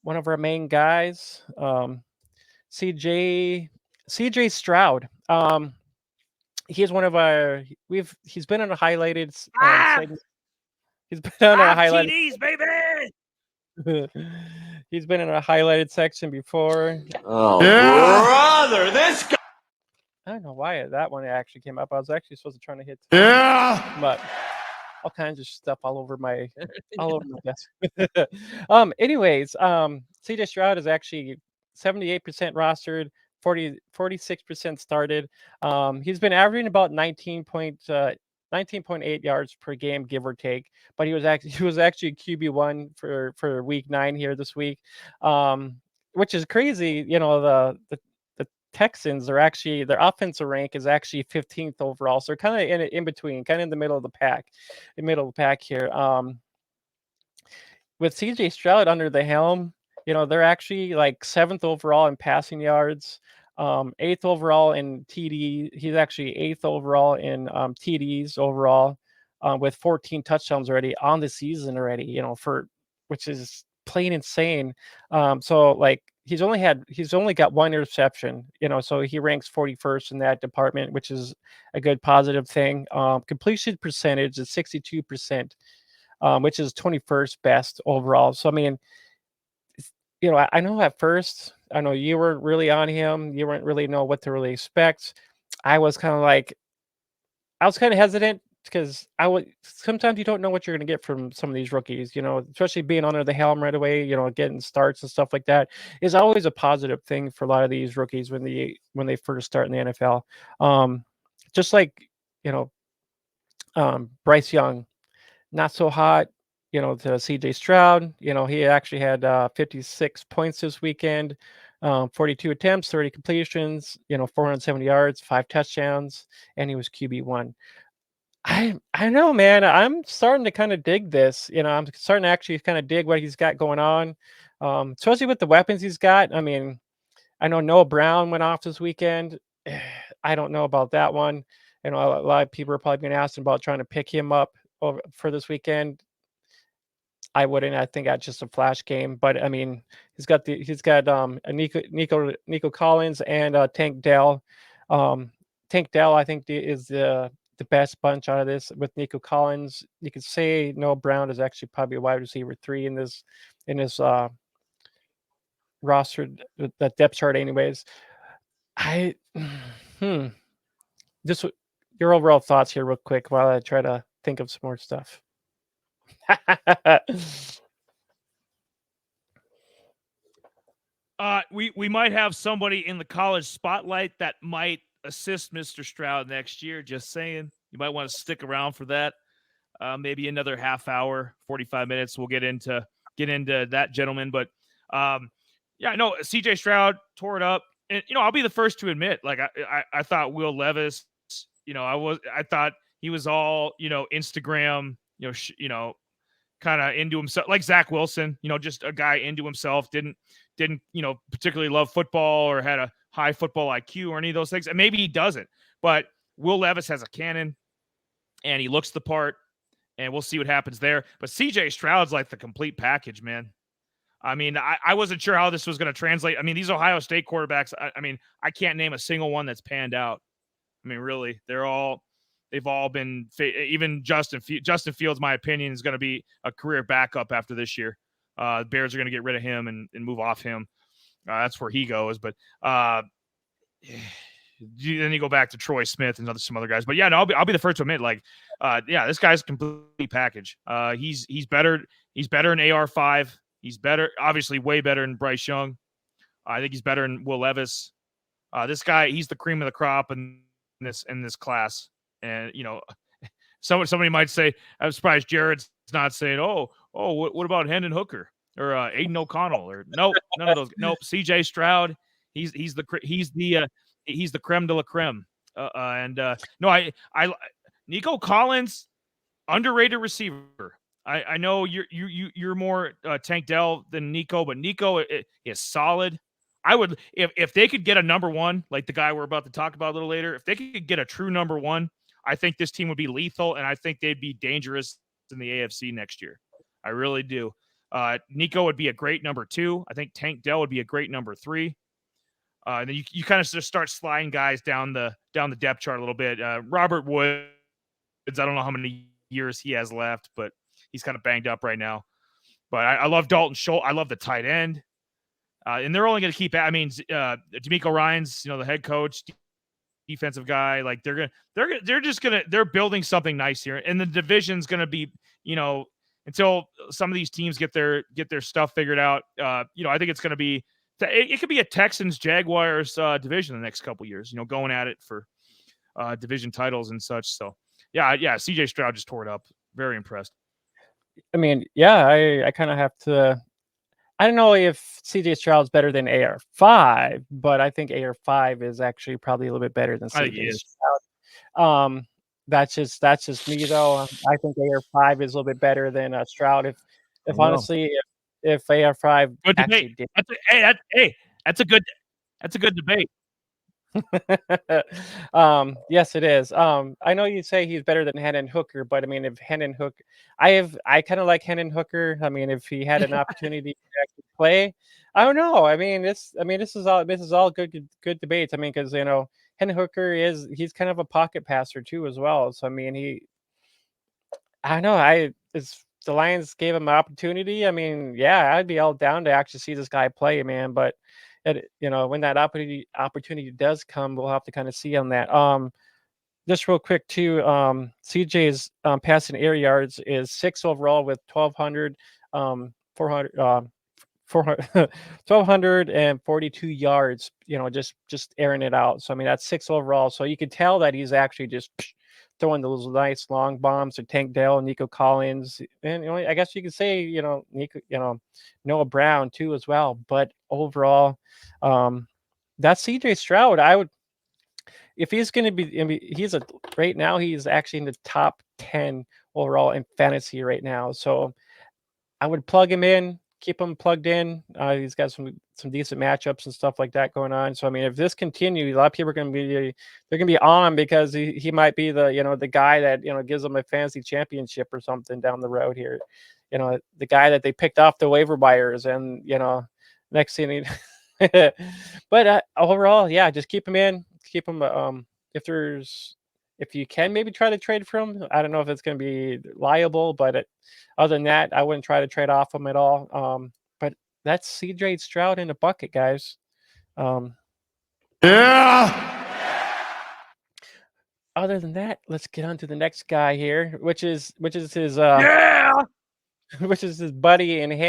one of our main guys, CJ CJ Stroud. He's one of our he's been on a highlighted Five, segment. He's been on a five highlighted TDs, baby. he's been in a highlighted section before. Oh, yeah. Brother, I don't know why that one actually came up. I was actually supposed to try to hit but all kinds of stuff all over my desk. Anyways, CJ Stroud is actually 78% rostered, 46% started. He's been averaging about 19.8 yards per game, give or take. But he was actually QB1 for week 9 here this week, which is crazy. The Texans are actually their offensive rank is actually 15th overall, so they're kind of in between, kind of in the middle of the pack here. With CJ Stroud under the helm, they're actually like 7th overall in passing yards, 8th overall in TD. He's actually 8th overall in TDs overall, with 14 touchdowns already on the season already. Which is plain insane. So like he's only got one interception. So he ranks 41st in that department, which is a good positive thing. Completion percentage is 62%. Which is 21st best overall. So I mean, I know at first, I know you weren't really on him. You weren't really know what to really expect. I was kind of hesitant because sometimes you don't know what you're going to get from some of these rookies. Especially being under the helm right away. Getting starts and stuff like that is always a positive thing for a lot of these rookies when they first start in the NFL. Just like Bryce Young. Not so hot, to CJ Stroud. He actually had 56 points this weekend, 42 attempts, 30 completions, 470 yards, 5 touchdowns, and he was QB1. I know, man. I'm starting to kind of dig this. I'm starting to actually kind of dig what he's got going on, especially with the weapons he's got. I mean, I know Noah Brown went off this weekend. I don't know about that one. A lot of people are probably going to ask him about trying to pick him up for this weekend. I wouldn't. I think that's just a flash game. But I mean, he's got a Nico Collins and Tank Dell. Tank Dell, I think, is the best bunch out of this. With Nico Collins, you could say Noah Brown is actually probably a wide receiver 3 in this roster, that depth chart. Anyways, I just your overall thoughts here, real quick, while I try to think of some more stuff. We might have somebody in the college spotlight that might assist Mr. Stroud next year. Just saying, you might want to stick around for that. Maybe another half hour, 45 minutes. We'll get into that gentleman. But yeah, no, CJ Stroud tore it up, and I'll be the first to admit, like I thought Will Levis, I thought he was all Instagram, kind of into himself, like Zach Wilson, just a guy into himself, didn't particularly love football or had a high football IQ or any of those things. And maybe he doesn't, but Will Levis has a cannon and he looks the part, and we'll see what happens there. But CJ Stroud's like the complete package, man. I mean, I wasn't sure how this was going to translate. I mean, these Ohio State quarterbacks, I mean, I can't name a single one that's panned out. I mean, really, they've all been, even Justin Fields, my opinion, is going to be a career backup after this year. The Bears are going to get rid of him and move off him. That's where he goes. But then you go back to Troy Smith and some other guys. But yeah, no, I'll be the first to admit, like, yeah, this guy's a complete package. He's better. He's better in AR5. He's better, obviously, way better than Bryce Young. I think he's better than Will Levis. This guy, he's the cream of the crop in this class. And somebody might say, I'm surprised Jared's not saying, what about Hendon Hooker or Aiden O'Connell or nope, none of those. Nope, CJ Stroud. He's the creme de la creme. Nico Collins, underrated receiver. I know you're more Tank Dell than Nico, but Nico is solid. I would, if they could get a number one, like the guy we're about to talk about a little later, if they could get a true number one, I think this team would be lethal, and I think they'd be dangerous in the AFC next year. I really do. Nico would be a great number 2. I think Tank Dell would be a great number 3. And then you kind of just start sliding guys down the depth chart a little bit. Robert Woods, I don't know how many years he has left, but he's kind of banged up right now. But I love Dalton Schultz. I love the tight end. And they're only going to keep. I mean, D'Amico Ryans, the head coach, defensive guy. Like they're building something nice here, and the division's going to be, until some of these teams get their stuff figured out. I think it's going to be. It could be a Texans Jaguars division in the next couple years. Going at it for division titles and such. So yeah. CJ Stroud just tore it up. Very impressed. I mean, yeah, I kind of have to. I don't know if CJ Stroud's better than AR5, but I think AR5 is actually probably a little bit better than CJ Stroud. That's just me though. I think AR5 is a little bit better than Stroud. If honestly, if AR5 good actually debate. That's a good debate. Yes, it is. I know you say he's better than Hendon Hooker, but I mean, if Hendon Hooker, I kind of like Hendon Hooker. I mean, if he had an opportunity to actually play, I don't know. I mean, this is all good debates. I mean, because Hendon Hooker he's kind of a pocket passer too as well. So I mean, I don't know. The Lions gave him an opportunity. I mean, yeah, I'd be all down to actually see this guy play, man. But when that opportunity does come, we'll have to kind of see on that. Just real quick too, CJ's passing air yards is 6 overall with 1,200, 1,242 yards. Just airing it out. So I mean, that's 6 overall. So you can tell that he's actually just throwing those nice long bombs to Tank Dell, Nico Collins, and I guess you could say Nico, Noah Brown too as well. But overall, that's CJ Stroud. I would, if he's going to be, right now he's actually in the top 10 overall in fantasy right now. So I would plug him in, keep him plugged in. He's got some decent matchups and stuff like that going on. So I mean, if this continues, a lot of people are going to be on because he might be the guy that gives them a fantasy championship or something down the road here. The guy that they picked off the waiver wires, and next thing. But overall, yeah, just keep him in. Keep him. If you can, maybe try to trade for him. I don't know if it's going to be liable, but other than that, I wouldn't try to trade off him at all. But that's CJ Stroud in a bucket, guys. Yeah. Other than that, let's get on to the next guy here, which is his Yeah. which is his buddy in hand.